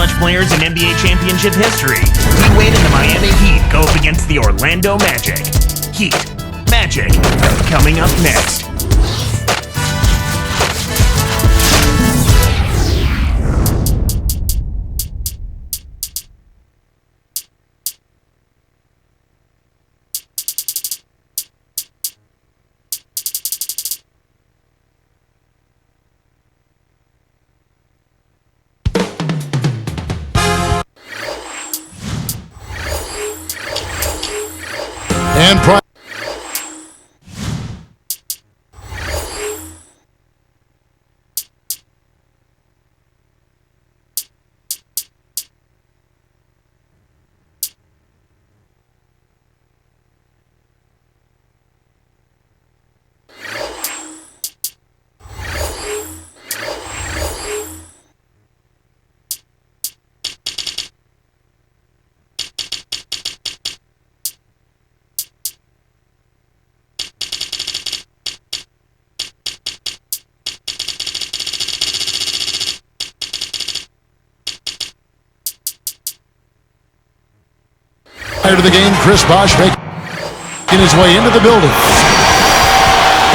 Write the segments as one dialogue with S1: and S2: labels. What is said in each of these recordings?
S1: clutch players in NBA championship history. D-Wade and the Miami Heat go up against the Orlando Magic. Heat, Magic, coming up next.
S2: And prior to the game, Chris Bosh making his way into the building.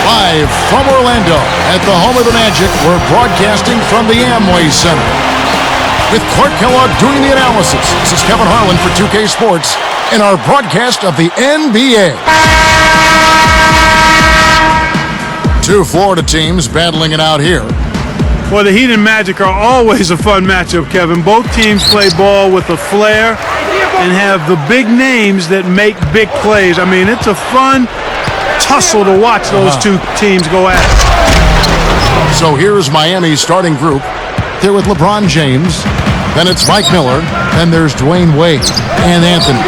S2: Live from Orlando at the home of the Magic, we're broadcasting from the Amway Center. With Clark Kellogg doing the analysis, this is Kevin Harlan for 2K Sports in our broadcast of the NBA. Two Florida teams battling it out here.
S3: Well, the Heat and Magic are always a fun matchup, Kevin. Both teams play ball with a flair and have the big names that make big plays. I mean, it's a fun tussle to watch those two teams go at it.
S2: So here's Miami's starting group. They're with LeBron James, then it's Mike Miller, then there's Dwayne Wade and Anthony.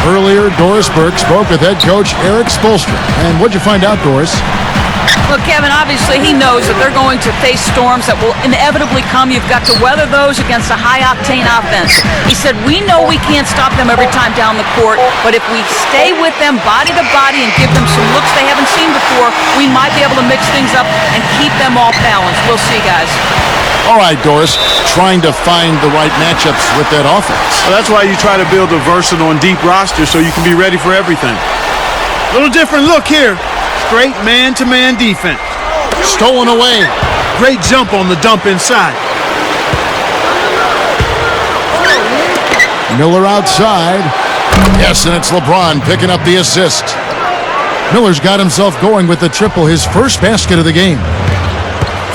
S2: Earlier, Doris Burke spoke with head coach Eric Spoelstra. And what'd you find out, Doris?
S4: Well, Kevin, obviously he knows that they're going to face storms that will inevitably come. You've got to weather those against a high-octane offense. He said, we know we can't stop them every time down the court, but if we stay with them body to body and give them some looks they haven't seen before, we might be able to mix things up and keep them all balanced. We'll see, guys.
S2: All right, Doris, trying to find the right matchups with that offense.
S3: Well, that's why you try to build a versatile and deep roster so you can be ready for everything. A little different look here. Straight man-to-man defense.
S2: Stolen away.
S3: Great jump on the dump inside.
S2: Miller outside. Yes, and it's LeBron picking up the assist. Miller's got himself going with the triple, his first basket of the game.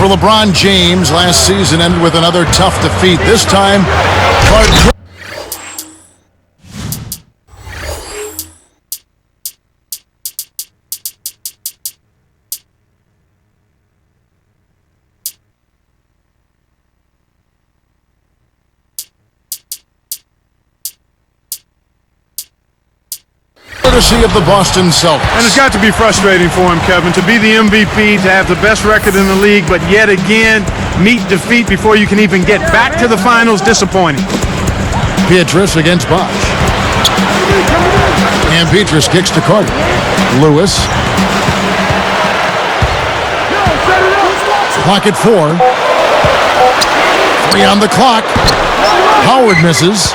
S2: For LeBron James, last season ended with another tough defeat. This time, Clark. Courtesy of the Boston Celtics.
S3: And it's got to be frustrating for him, Kevin, to be the MVP, to have the best record in the league, but yet again meet defeat before you can even get back to the finals. Disappointing.
S2: Pietrus against Bosh. And Pietrus kicks to Carter. Lewis. Clock at 4. 3 on the clock. Howard misses.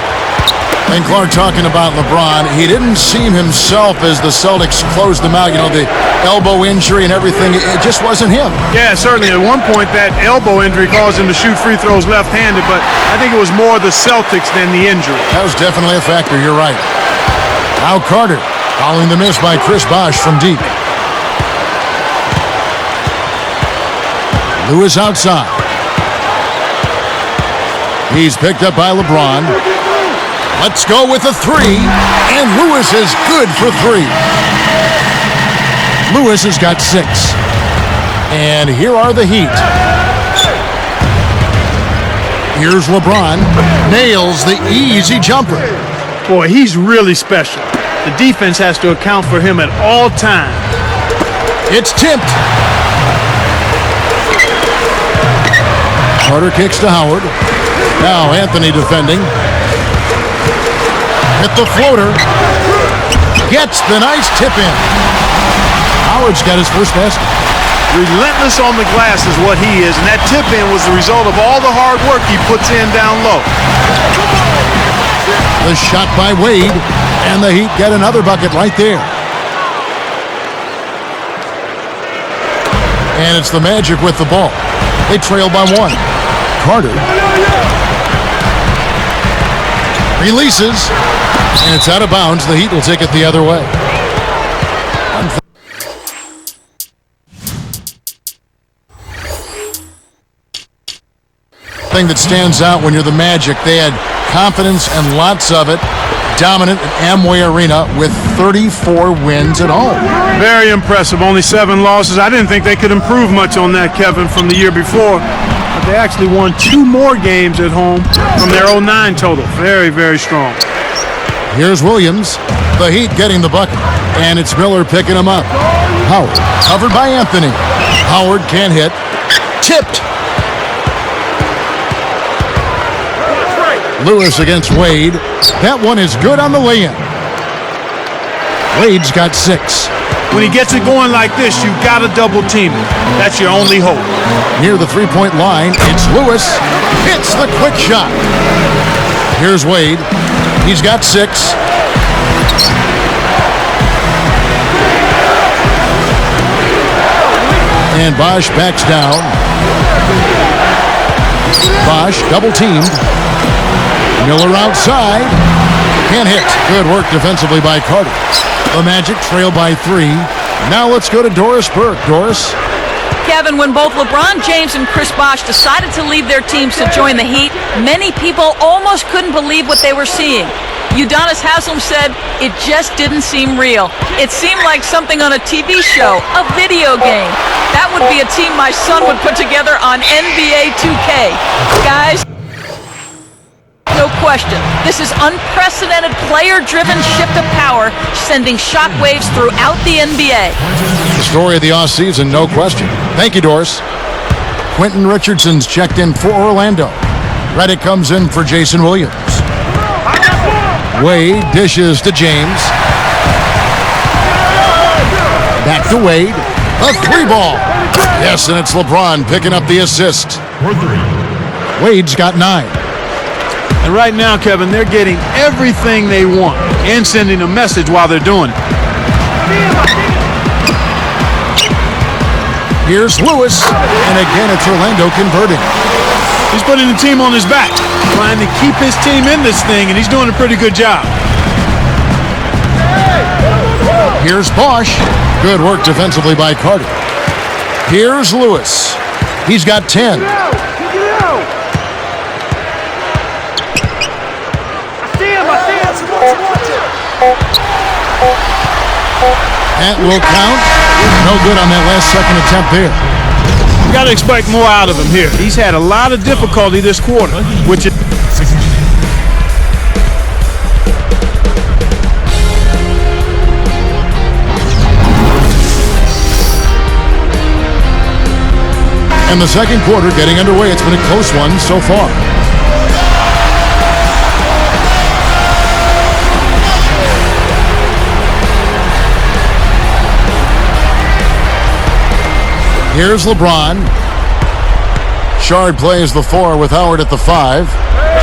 S2: And Clark talking about LeBron, he didn't seem himself as the Celtics closed him out. You know, the elbow injury and everything, it just wasn't him.
S3: Yeah, certainly. At one point, that elbow injury caused him to shoot free throws left-handed, but I think it was more the Celtics than the injury.
S2: That was definitely a factor, you're right. Now Carter, following the miss by Chris Bosh from deep. Lewis outside. He's picked up by LeBron. Let's go with a 3, and Lewis is good for 3. Lewis has got 6. And here are the Heat. Here's LeBron, nails the easy jumper.
S3: Boy, he's really special. The defense has to account for him at all times.
S2: It's tipped. Carter kicks to Howard. Now Anthony defending. Hit the floater. Gets the nice tip in. Howard's got his first basket.
S3: Relentless on the glass is what he is, and that tip-in was the result of all the hard work he puts in down low.
S2: The shot by Wade, and the Heat get another bucket right there. And it's the Magic with the ball. They trail by one. Carter releases, and it's out of bounds. The Heat will take it the other way. Thing that stands out when you're the Magic, they had confidence and lots of it, dominant at Amway Arena with 34 wins at home.
S3: Very impressive. Only 7 losses. I didn't think they could improve much on that, Kevin, from the year before. But they actually won 2 more games at home from their 09 total. Very, very strong.
S2: Here's Williams. The Heat getting the bucket. And it's Miller picking him up. Howard covered by Anthony. Howard can't hit. Tipped. Lewis against Wade. That one is good on the lay-in. Wade's got 6.
S3: When he gets it going like this, you've got to double team him. That's your only hope.
S2: Near the three-point line, it's Lewis. Hits the quick shot. Here's Wade. He's got 6. And Bosch backs down. Bosch double-teamed. Miller outside. Can't hit. Good work defensively by Carter. The Magic trail by 3. Now let's go to Doris Burke. Doris?
S4: Kevin, when both LeBron James and Chris Bosh decided to leave their teams to join the Heat, many people almost couldn't believe what they were seeing. Udonis Haslem said it just didn't seem real. It seemed like something on a TV show, a video game. That would be a team my son would put together on NBA 2K. Guys, no question. This is unprecedented player-driven shift of power, sending shockwaves throughout the NBA.
S2: The story of the offseason, no question. Thank you, Doris. Quentin Richardson's checked in for Orlando. Reddick comes in for Jason Williams. Wade dishes to James. Back to Wade. A 3-ball. Yes, and it's LeBron picking up the assist. Wade's got 9.
S3: And right now, Kevin, they're getting everything they want and sending a message while they're doing it.
S2: Here's Lewis, and again it's Orlando converting.
S3: He's putting the team on his back, trying to keep his team in this thing, and he's doing a pretty good job.
S2: Here's Bosch. Good work defensively by Carter. Here's Lewis. He's got 10. That will count. No good on that last second attempt there.
S3: You got to expect more out of him here. He's had a lot of difficulty this quarter, which is...
S2: And the second quarter getting underway. It's been a close one so far. Here's LeBron. Shard plays the 4 with Howard at the 5.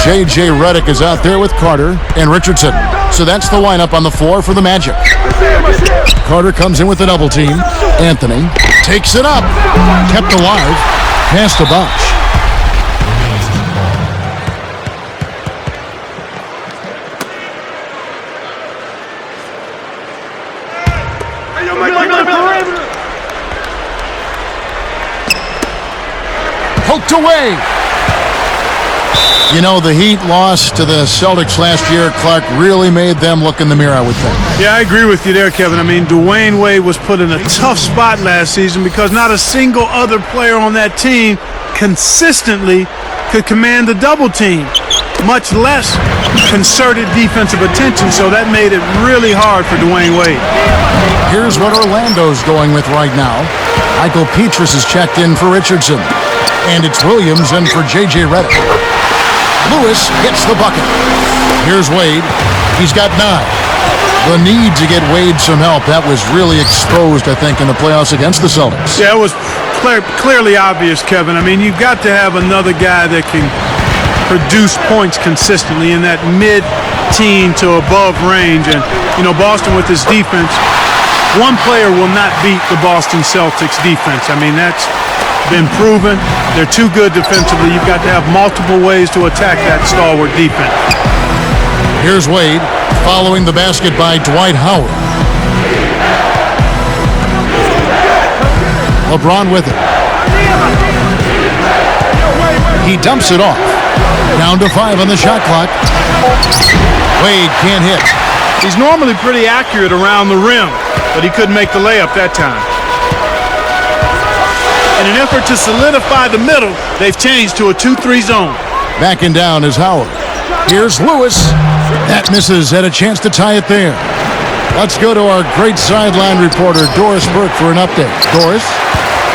S2: J.J. Redick is out there with Carter and Richardson. So that's the lineup on the floor for the Magic. Carter comes in with the double team. Anthony takes it up. Kept alive. Pass to Bosch. Poked away. You know, the Heat lost to the Celtics last year. Clark really made them look in the mirror, I would think.
S3: Yeah, I agree with you there, Kevin. I mean, Dwayne Wade was put in a tough spot last season because not a single other player on that team consistently could command the double team, much less concerted defensive attention, so that made it really hard for Dwayne Wade.
S2: Here's what Orlando's going with right now. Michael Petrus is checked in for Richardson. And it's Williams in for J.J. Redick. Lewis gets the bucket. Here's Wade. He's got 9. The need to get Wade some help, that was really exposed, I think, in the playoffs against the Celtics.
S3: Yeah, it was clearly obvious, Kevin. I mean, you've got to have another guy that can produce points consistently in that mid-teen to above range. And, you know, Boston with his defense, one player will not beat the Boston Celtics defense. I mean, that's been proven. They're too good defensively. You've got to have multiple ways to attack that stalwart defense.
S2: Here's Wade following the basket by Dwight Howard. LeBron with it. He dumps it off. Down to 5 on the shot clock. Wade can't hit.
S3: He's normally pretty accurate around the rim, but he couldn't make the layup that time. In an effort to solidify the middle, they've changed to a 2-3 zone.
S2: Backing down is Howard. Here's Lewis. That misses. Had a chance to tie it there. Let's go to our great sideline reporter, Doris Burke, for an update. Doris?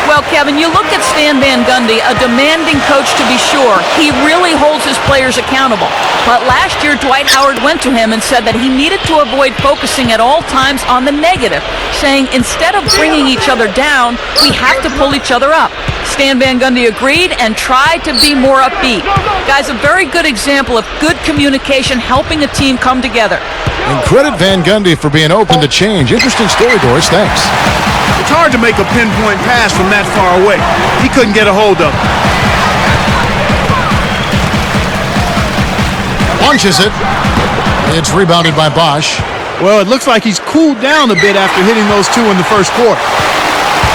S4: Well, Kevin, you look at Stan Van Gundy, a demanding coach to be sure. He really holds his players accountable. But last year, Dwight Howard went to him and said that he needed to avoid focusing at all times on the negative, saying instead of bringing each other down, we have to pull each other up. Stan Van Gundy agreed and tried to be more upbeat. Guys, a very good example of good communication helping a team come together.
S2: And credit Van Gundy for being open to change. Interesting story, Doris. Thanks.
S3: It's hard to make a pinpoint pass from that far away. He couldn't get a hold of it.
S2: Launches it. It's rebounded by Bosch.
S3: Well, it looks like he's cooled down a bit after hitting those two in the first quarter.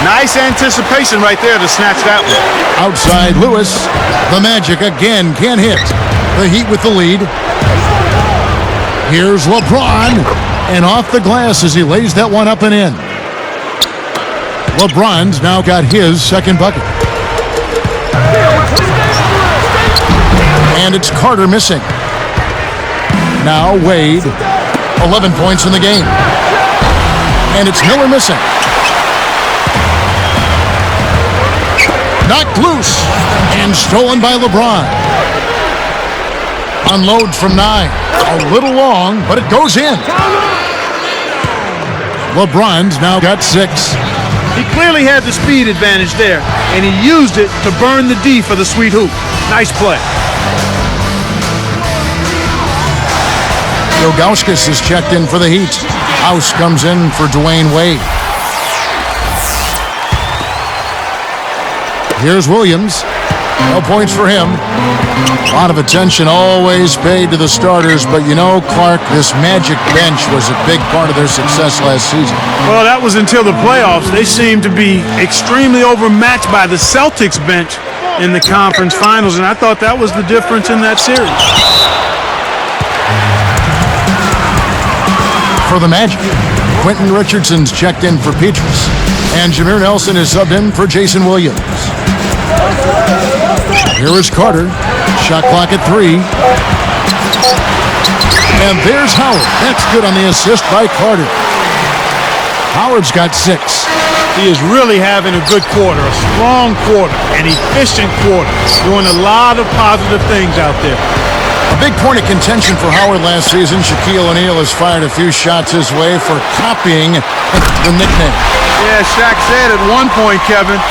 S3: Nice anticipation right there to snatch that one.
S2: Outside Lewis. The Magic again can't hit. The Heat with the lead. Here's LeBron. And off the glass as he lays that one up and in. LeBron's now got his second bucket. And it's Carter missing. Now Wade. 11 points in the game. And it's Miller missing. Knocked loose and stolen by LeBron. Unload from 9. A little long, but it goes in. LeBron's now got 6.
S3: He clearly had the speed advantage there, and he used it to burn the D for the sweet hoop. Nice play.
S2: Ilgauskas is checked in for the Heat. House comes in for Dwayne Wade. Here's Williams. No points for him. A lot of attention always paid to the starters, but you know, Clark, this Magic bench was a big part of their success last season.
S3: Well, that was until the playoffs. They seemed to be extremely overmatched by the Celtics bench in the conference finals, and I thought that was the difference in that series.
S2: For the Magic, Quentin Richardson's checked in for Petrus, and Jameer Nelson is subbed in for Jason Williams. Here is Carter. Shot clock at 3. And there's Howard. That's good on the assist by Carter. Howard's got 6.
S3: He is really having a good quarter, a strong quarter, an efficient quarter, doing a lot of positive things out there.
S2: A big point of contention for Howard last season. Shaquille O'Neal has fired a few shots his way for copying the nickname.
S3: Yeah, Shaq said at one point, Kevin,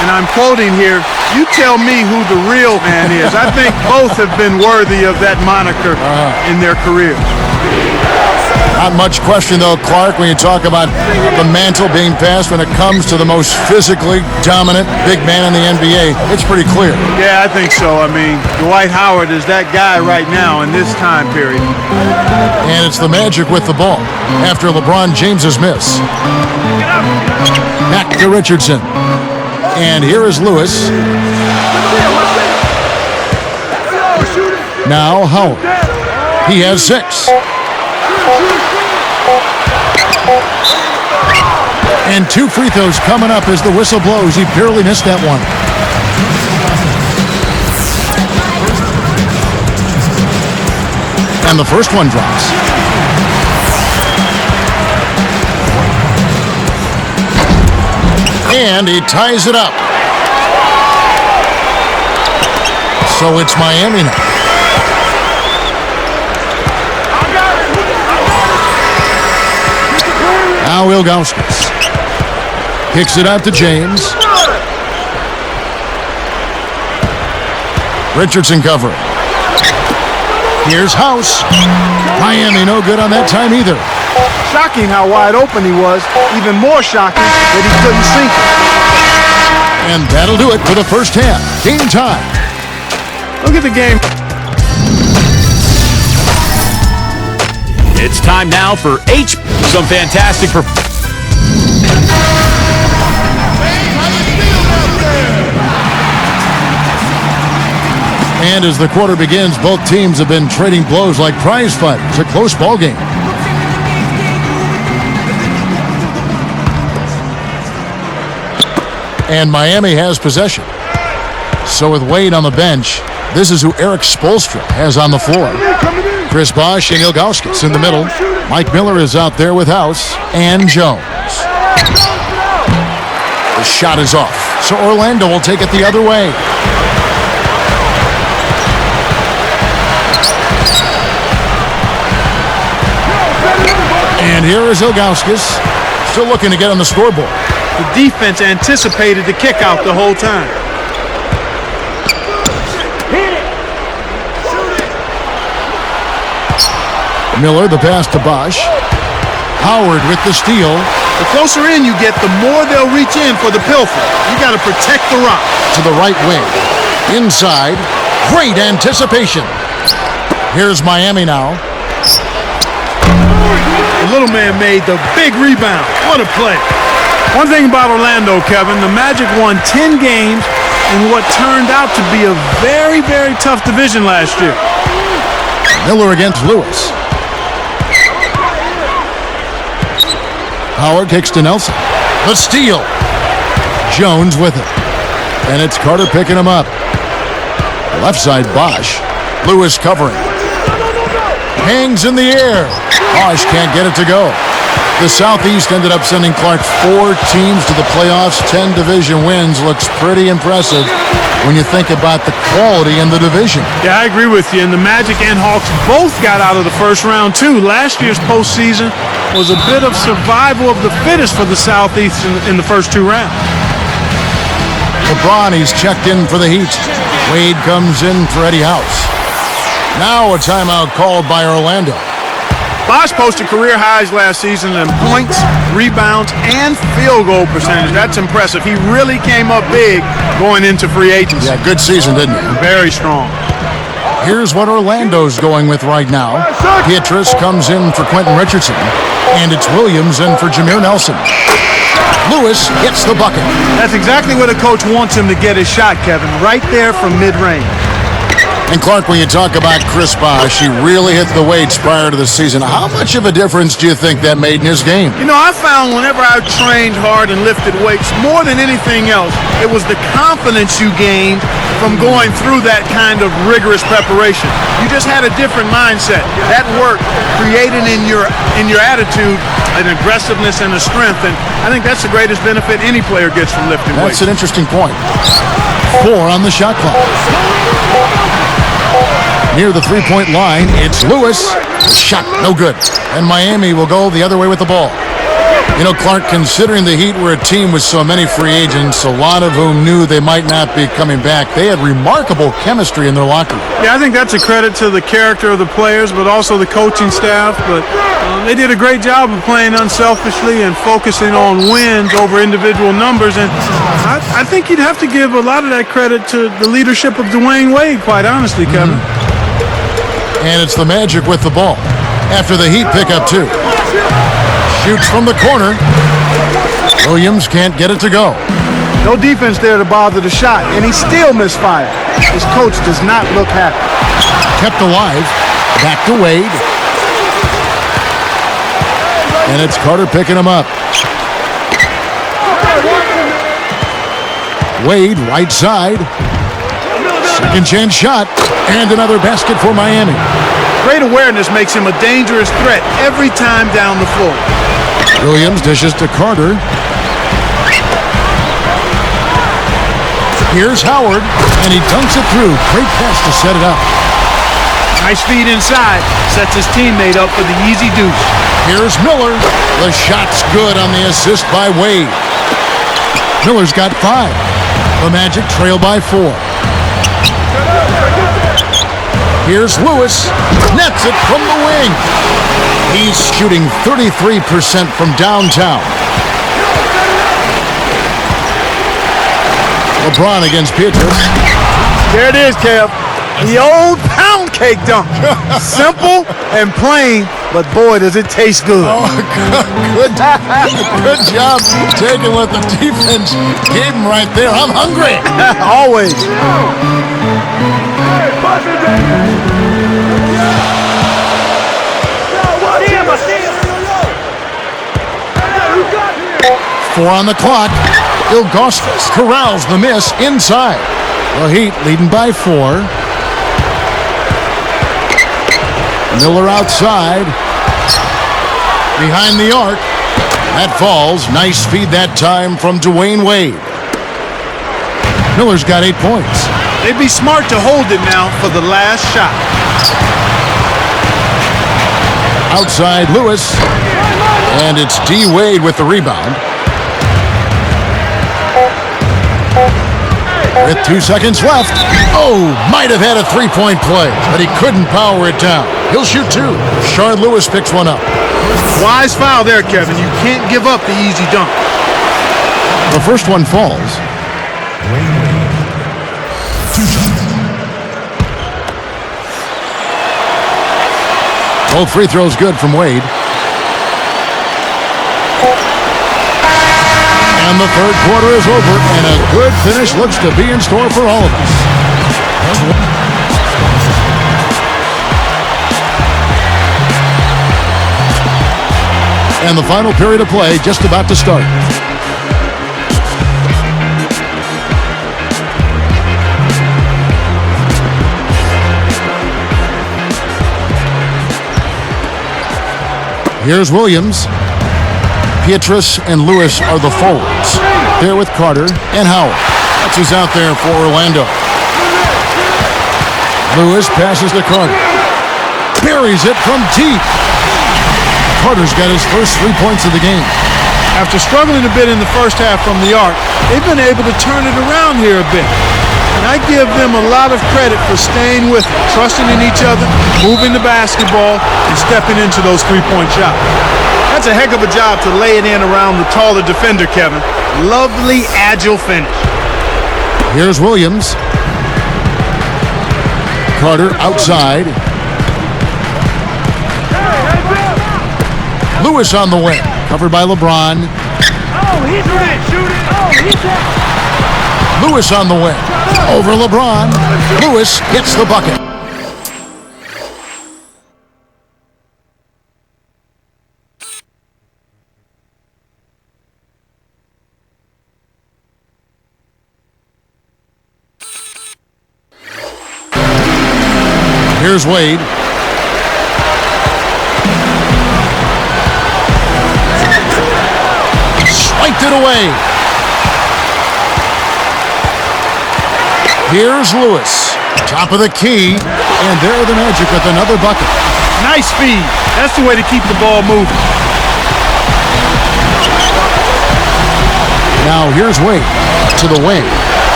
S3: and I'm quoting here, "You tell me who the real man is." I think both have been worthy of that moniker in their careers.
S2: Not much question, though, Clark, when you talk about the mantle being passed when it comes to the most physically dominant big man in the NBA. It's pretty clear.
S3: Yeah, I think so. I mean, Dwight Howard is that guy right now in this time period.
S2: And it's the Magic with the ball after LeBron James's miss. Back to Richardson. And here is Lewis. Now Howard. He has 6. And 2 free throws coming up as the whistle blows. He barely missed that one. And the first one drops. And he ties it up. So it's Miami now. Now Ilgauskas kicks it out to James. Richardson covering. Here's House. Miami no good on that time either.
S3: Shocking how wide open he was. Even more shocking that he couldn't sink it.
S2: And that'll do it for the first half. Game time.
S3: Look at the game.
S5: It's time now for some fantastic
S2: And as the quarter begins, both teams have been trading blows like prize fight. It's a close ball game. And Miami has possession. So with Wade on the bench, this is who Eric Spoelstra has on the floor. Chris Bosh and Ilgauskas in the middle. Mike Miller is out there with House and Jones. The shot is off, so Orlando will take it the other way. And here is Ilgauskas, still looking to get on the scoreboard.
S3: The defense anticipated the kick out the whole time.
S2: Miller, the pass to Bosh. Howard with the steal.
S3: The closer in you get, the more they'll reach in for the pilfer. You got to protect the rock.
S2: To the right wing. Inside. Great anticipation. Here's Miami now.
S3: The little man made the big rebound. What a play. One thing about Orlando, Kevin, the Magic won 10 games in what turned out to be a very, very tough division last year.
S2: Miller against Lewis. Howard kicks to Nelson. The steal. Jones with it. And it's Carter picking him up. Left side, Bosh. Lewis covering. Hangs in the air. Bosh can't get it to go. The Southeast ended up sending Clark 4 teams to the playoffs. 10 division wins. Looks pretty impressive when you think about the quality in the division.
S3: Yeah, I agree with you. And the Magic and Hawks both got out of the first round, too. Last year's postseason was a bit of survival of the fittest for the Southeast in the first 2 rounds.
S2: LeBron, he's checked in for the Heat. Wade comes in for Eddie House. Now a timeout called by Orlando.
S3: Bosh posted career highs last season in points, rebounds, and field goal percentage. That's impressive. He really came up big going into free agency.
S2: Yeah, good season, didn't he?
S3: Very strong.
S2: Here's what Orlando's going with right now. Pietrus comes in for Quentin Richardson, and it's Williams in for Jameer Nelson. Lewis hits the bucket.
S3: That's exactly what a coach wants him to get his shot, Kevin, right there from mid-range.
S2: And Clark, when you talk about Chris Bosh, he really hit the weights prior to the season. How much of a difference do you think that made in his game?
S3: You know, I found whenever I trained hard and lifted weights, more than anything else, it was the confidence you gained from going through that kind of rigorous preparation. You just had a different mindset. That work created in your attitude an aggressiveness and a strength, and I think that's the greatest benefit any player gets from lifting weights.
S2: That's an interesting point. 4 on the shot clock. Near the three-point line, it's Lewis. Shot no good. And Miami will go the other way with the ball. You know, Clark, considering the Heat were a team with so many free agents, a lot of whom knew they might not be coming back, they had remarkable chemistry in their locker room.
S3: Yeah, I think that's a credit to the character of the players, but also the coaching staff. But they did a great job of playing unselfishly and focusing on wins over individual numbers. And I think you'd have to give a lot of that credit to the leadership of Dwayne Wade, quite honestly, Kevin.
S2: And it's the Magic with the ball after the Heat pick up 2. Shoots from the corner. Williams can't get it to go.
S3: No defense there to bother the shot, and he still misfired. His coach does not look happy.
S2: Kept alive. Back to Wade. And it's Carter picking him up. Wade, right side. Second chance shot. And another basket for Miami.
S3: Great awareness makes him a dangerous threat every time down the floor.
S2: Williams dishes to Carter. Here's Howard, and he dunks it through. Great pass to set it up.
S3: Nice feed inside. Sets his teammate up for the easy deuce.
S2: Here's Miller. The shot's good on the assist by Wade. Miller's got 5. The Magic trail by 4. Here's Lewis. Nets it from the wing. He's shooting 33% from downtown. LeBron against Pietrus.
S3: There it is, Kev. The old pound cake dunk. Simple and plain, but boy, does it taste good.
S2: Oh, good job taking what the defense gave him right there. I'm hungry.
S3: Always.
S2: Four on the clock. Ilgauskas corrals the miss inside. The Heat leading by 4. Miller outside. Behind the arc. That falls. Nice feed that time from Dwayne Wade. Miller's got 8 points.
S3: They'd be smart to hold it now for the last shot.
S2: Outside Lewis. And it's D. Wade with the rebound. With 2 seconds left. Oh, might have had a three-point play, but he couldn't power it down. He'll shoot 2. Shard Lewis picks one up.
S3: Wise foul there, Kevin. You can't give up the easy dunk.
S2: The first one falls. Both free throws good from Wade. And the third quarter is over, and a good finish looks to be in store for all of us. And the final period of play just about to start. Here's Williams. Pietrus and Lewis are the forwards. There with Carter and Howard. That's who's out there for Orlando. Lewis passes to Carter. Buries it from deep. Carter's got his first 3 points of the game.
S3: After struggling a bit in the first half from the arc, they've been able to turn it around here a bit. And I give them a lot of credit for staying with it, trusting in each other, moving the basketball, and stepping into those three-point shots. That's a heck of a job to lay it in around the taller defender, Kevin. Lovely, agile finish.
S2: Here's Williams. Carter outside. Lewis on the wing, covered by LeBron.
S3: Oh, he's it. Shoot it. Oh, he's it.
S2: Lewis on the wing, over LeBron. Lewis hits the bucket. Here's Wade. Swiped it away. Here's Lewis. Top of the key. And there the Magic with another bucket.
S3: Nice feed. That's the way to keep the ball moving.
S2: Now here's Wade to the wing.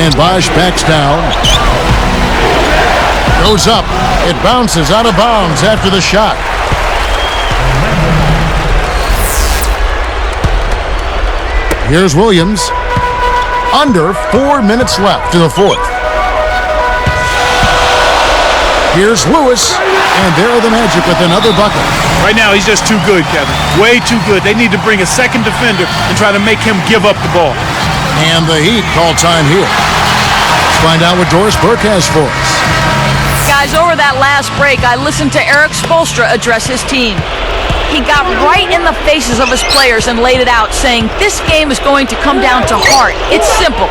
S2: And Bosch backs down. Goes up. It bounces out of bounds after the shot. Here's Williams. Under 4 minutes left to the fourth. Here's Lewis. And there are the Magic with another bucket.
S3: Right now, he's just too good, Kevin. Way too good. They need to bring a second defender and try to make him give up the ball.
S2: And the Heat call time here. Let's find out what Doris Burke has for us.
S4: Guys, over that last break, I listened to Eric Spoelstra address his team. He got right in the faces of his players and laid it out, saying, this game is going to come down to heart. It's simple.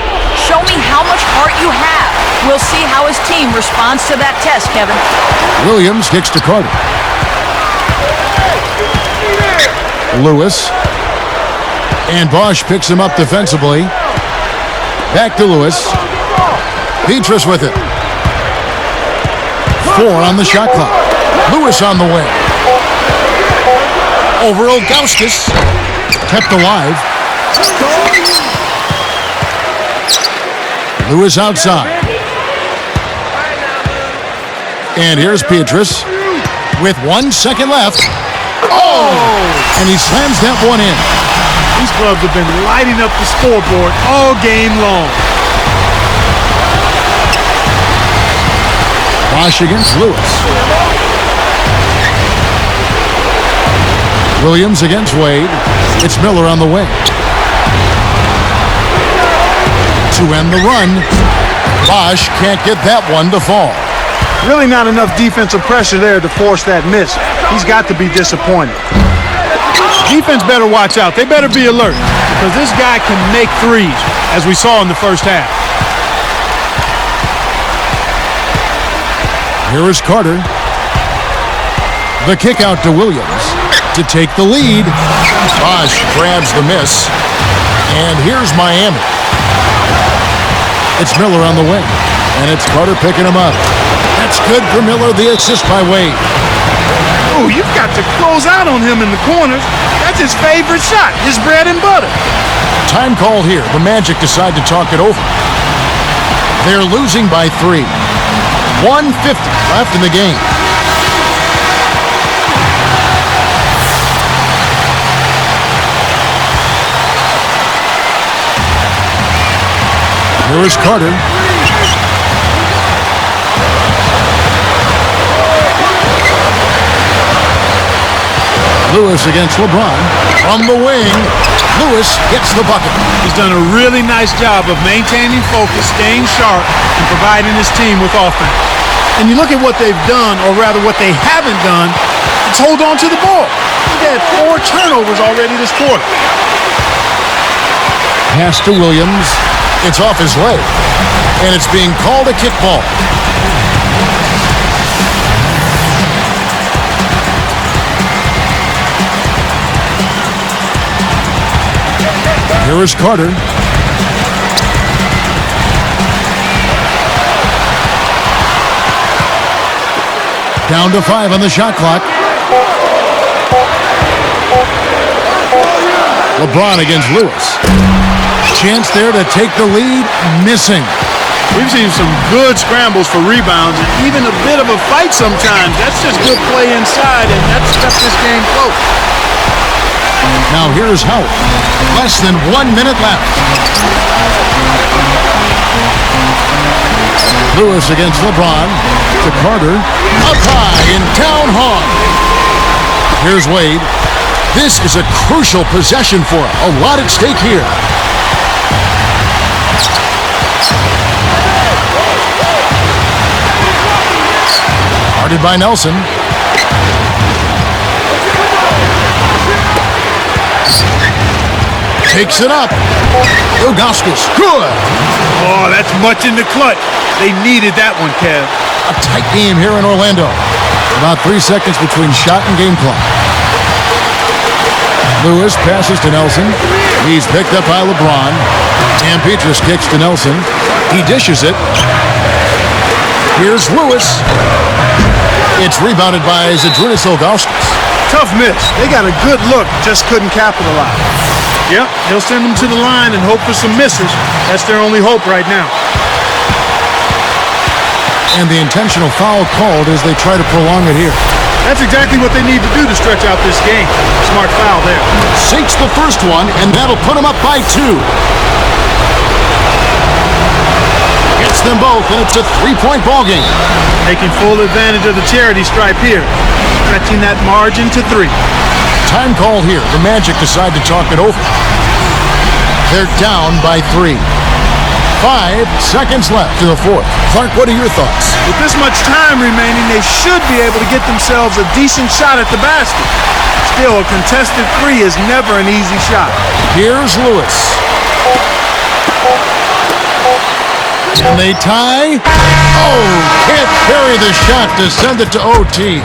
S4: Show me how much heart you have. We'll see how his team responds to that test, Kevin.
S2: Williams kicks to Carter. Lewis. And Bosch picks him up defensively. Back to Lewis. Pietrus with it. 4 on the shot clock. Lewis on the wing. Over Ilgauskas. Kept alive. Lewis outside. And here's Petrus with 1 second left. Oh! And he slams that one in.
S3: These clubs have been lighting up the scoreboard all game long.
S2: Bosch against Lewis. Williams against Wade. It's Miller on the wing. To end the run, Bosch can't get that one to fall.
S3: Really not enough defensive pressure there to force that miss. He's got to be disappointed. Defense better watch out. They better be alert because this guy can make threes, as we saw in the first half.
S2: Here is Carter. The kick out to Williams to take the lead. Bosch grabs the miss. And here's Miami. It's Miller on the wing. And it's Carter picking him up. That's good for Miller, the assist by Wade.
S3: Oh, you've got to close out on him in the corners. That's his favorite shot, his bread and butter.
S2: Time called here. The Magic decide to talk it over. They're losing by 3. 1:50 left in the game. Here is Carter. Lewis against LeBron. From the wing, Lewis gets the bucket.
S3: He's done a really nice job of maintaining focus, staying sharp, and providing his team with offense. And you look at what they've done, or rather what they haven't done, it's hold on to the ball. They've had 4 turnovers already this quarter.
S2: Pass to Williams. It's off his leg. And it's being called a kickball. Here is Carter. Down to 5 on the shot clock. LeBron against Lewis. Chance there to take the lead. Missing.
S3: We've seen some good scrambles for rebounds and even a bit of a fight sometimes. That's just good play inside, and that's kept this game close.
S2: Now here's Howard. Less than 1 minute left. Lewis against LeBron. To Carter. Up high and down hard. Here's Wade. This is a crucial possession for him. A lot at stake here. Guarded by Nelson. Takes it up. Ilgauskas. Good.
S3: Oh, that's much in the clutch. They needed that one, Kev.
S2: A tight game here in Orlando. About 3 seconds between shot and game clock. Lewis passes to Nelson. He's picked up by LeBron. And Petrus kicks to Nelson. He dishes it. Here's Lewis. It's rebounded by Zydrunas Ilgauskas.
S3: Tough miss. They got a good look, just couldn't capitalize. Yep, he'll send them to the line and hope for some misses. That's their only hope right now.
S2: And the intentional foul called as they try to prolong it here.
S3: That's exactly what they need to do to stretch out this game. Smart foul there.
S2: Sinks the first one, and that'll put them up by 2. Gets them both, and it's a 3-point ball game.
S3: Taking full advantage of the charity stripe here. Stretching that margin to 3.
S2: Time called here. The Magic decide to talk it over. They're down by 3. 5 seconds left in the fourth. Clark, what are your thoughts?
S3: With this much time remaining, they should be able to get themselves a decent shot at the basket. Still, a contested 3 is never an easy shot.
S2: Here's Lewis. Can they tie? Oh, can't carry the shot to send it to OT.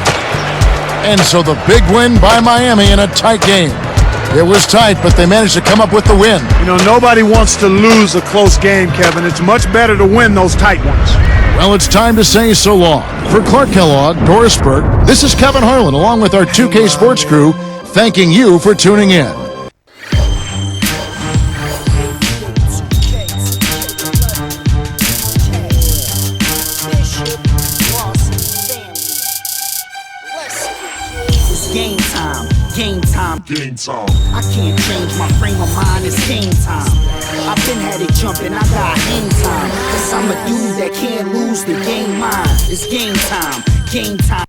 S2: And so the big win by Miami in a tight game. It was tight, but they managed to come up with the win.
S3: You know, nobody wants to lose a close game, Kevin. It's much better to win those tight ones.
S2: Well, it's time to say so long. For Clark Kellogg, Doris Burke, this is Kevin Harlan, along with our 2K Sports crew, thanking you for tuning in.
S6: Bishop, Ross, time.
S7: I can't change my frame of mind, it's game time. I've been had it jumping, I got hang time. Cause I'm a dude that can't lose the game mind. It's game time, game time.